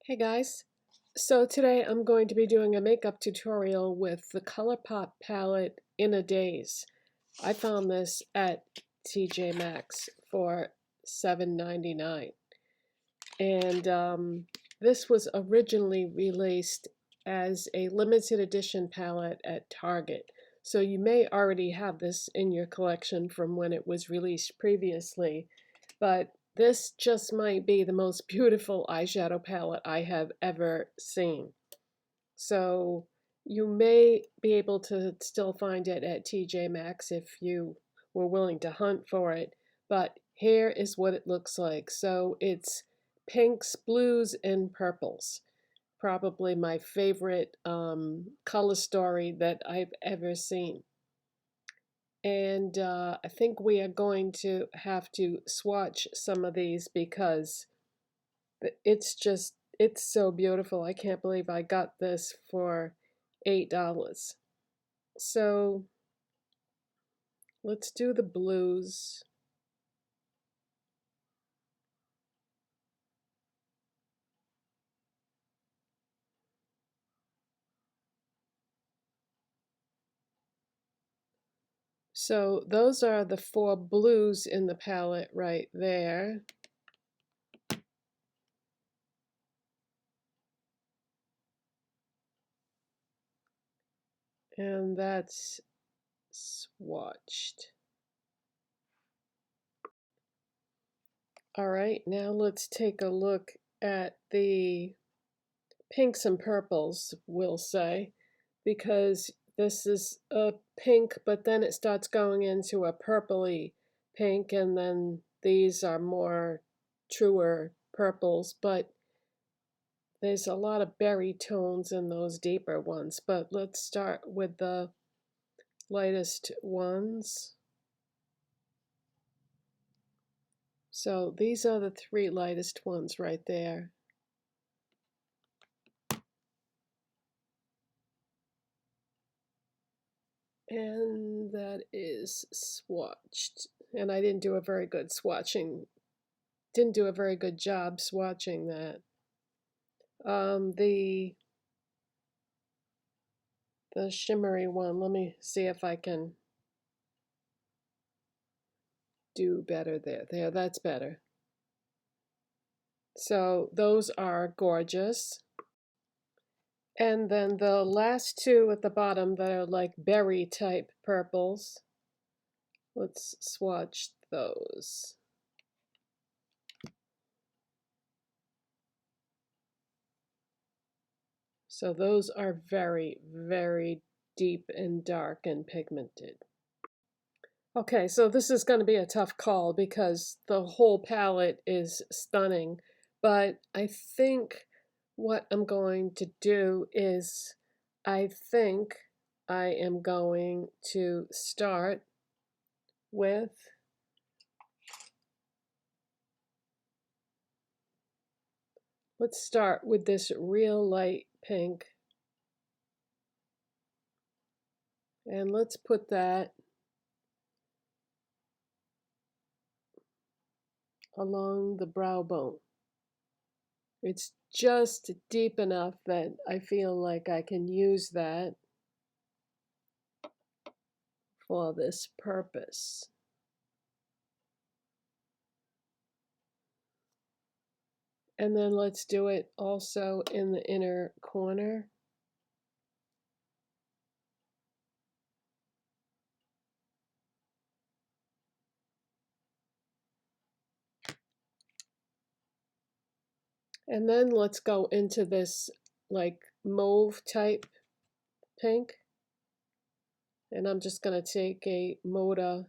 Hey guys, so today I'm going to be doing a makeup tutorial with the Colourpop palette in a Daze. I found this at TJ Maxx for $7.99, and this was originally released as a limited edition palette at Target. So you may already have this in your collection from when it was released previously, but this just might be the most beautiful eyeshadow palette I have ever seen. So you may be able to still find it at TJ Maxx if you were willing to hunt for it, but here is what it looks like. So it's pinks, blues, and purples. Probably my favorite color story that I've ever seen. And I think we are going to have to swatch some of these because it's so beautiful. I can't believe I got this for $8. So let's do the blues. So those are the four blues in the palette right there. And that's swatched. All right, now let's take a look at the pinks and purples, we'll say, because this is a pink, but then it starts going into a purpley pink, and then these are more truer purples, but there's a lot of berry tones in those deeper ones. But let's start with the lightest ones. So these are the three lightest ones right there. And that is swatched. And I didn't do a very good swatching. Didn't do a very good job swatching that. The shimmery one, let me see if I can do better there. There, that's better. So those are gorgeous. And then the last two at the bottom that are like berry type purples. Let's swatch those. So those are very, very deep and dark and pigmented. Okay, so this is going to be a tough call because the whole palette is stunning, but I think what I'm going to do is I think I am going to start with let's start with this real light pink, and let's put that along the brow bone. It's just deep enough that I feel like I can use that for this purpose. And then let's do it also in the inner corner. And then let's go into this like mauve type pink. And I'm just going to take a Moda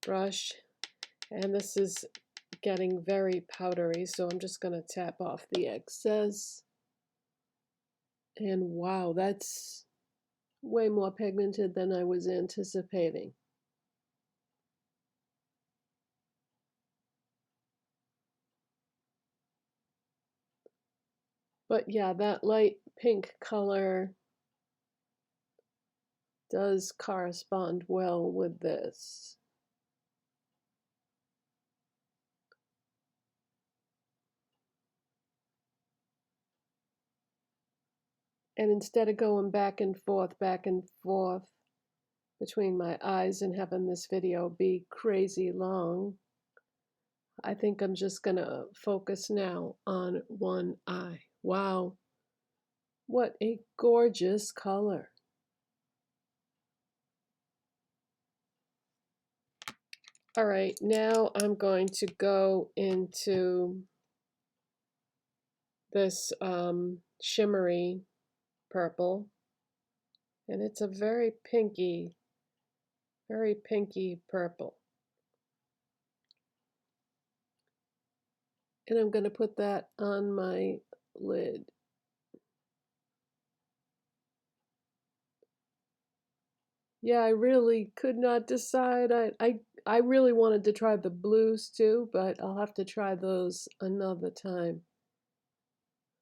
brush. And this is getting very powdery, so I'm just going to tap off the excess. And wow, that's way more pigmented than I was anticipating. But yeah, that light pink color does correspond well with this. And instead of going back and forth between my eyes and having this video be crazy long, I think I'm just gonna focus now on one eye. Wow, what a gorgeous color. All right, now I'm going to go into this shimmery purple, and it's a very pinky purple. And I'm going to put that on my lid. Yeah, I really could not decide. I really wanted to try the blues too, but I'll have to try those another time.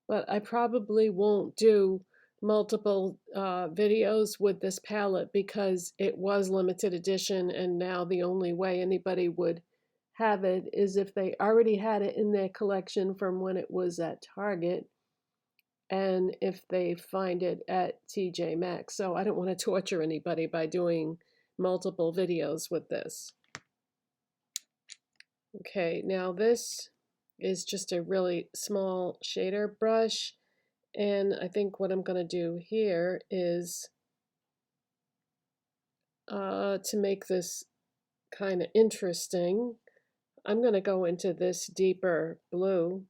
But I probably won't do multiple videos with this palette because it was limited edition, and now the only way anybody would have it is if they already had it in their collection from when it was at Target, and if they find it at TJ Maxx. So I don't want to torture anybody by doing multiple videos with this. Okay, now this is just a really small shader brush, and I think what I'm going to do here is to make this kind of interesting, I'm going to go into this deeper blue.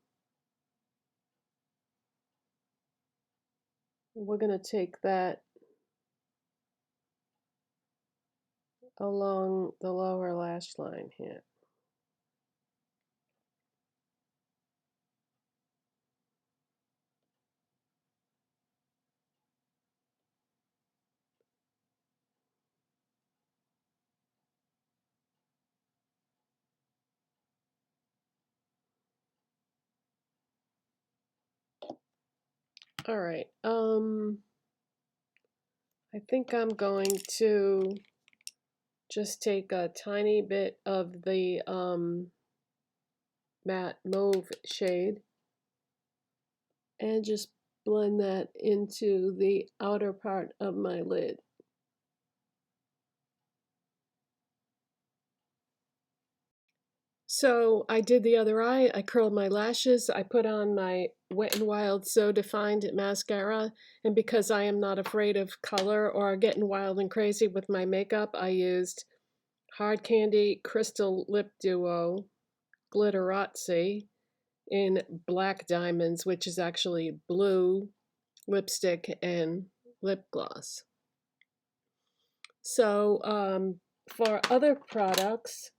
We're going to take that along the lower lash line here. All right, I think I'm going to just take a tiny bit of the matte mauve shade and just blend that into the outer part of my lid. So I did the other eye, I curled my lashes, I put on my Wet n Wild So Defined mascara, and because I am not afraid of color or getting wild and crazy with my makeup, I used Hard Candy Crystal Lip Duo Glitterati in Black Diamonds, which is actually blue lipstick and lip gloss. So for other products,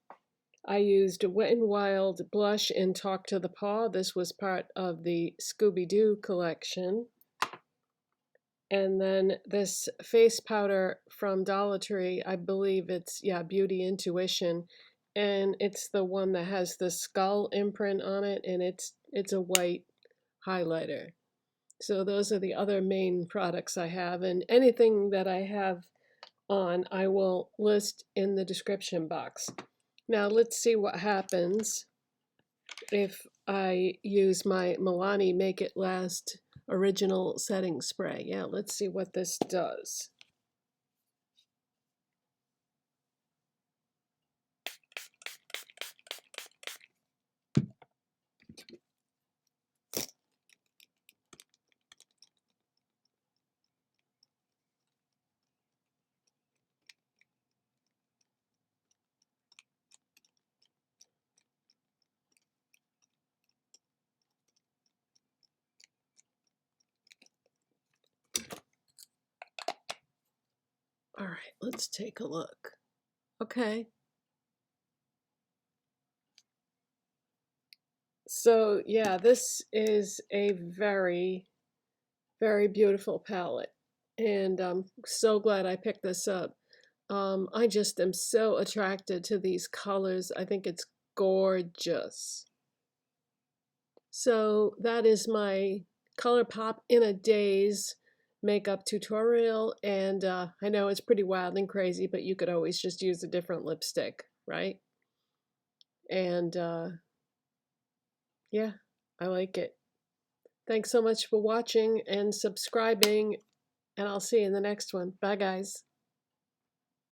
I used Wet n Wild blush in Talk to the Paw. This was part of the Scooby Doo Collection. And then this face powder from Dollar Tree, I believe it's, yeah, Beauty Intuition. And it's the one that has the skull imprint on it, and it's a white highlighter. So those are the other main products I have, and anything that I have on I will list in the description box. Now let's see what happens if I use my Milani Make It Last Original Setting Spray. Yeah, let's see what this does. All right, let's take a look. Okay. So yeah, this is a very, very beautiful palette, and I'm so glad I picked this up. I just am so attracted to these colors. I think it's gorgeous. So that is my Colourpop in a Daze makeup tutorial, and I know it's pretty wild and crazy, but you could always just use a different lipstick, right? And yeah, I like it. Thanks so much for watching and subscribing, and I'll see you in the next one. Bye, guys.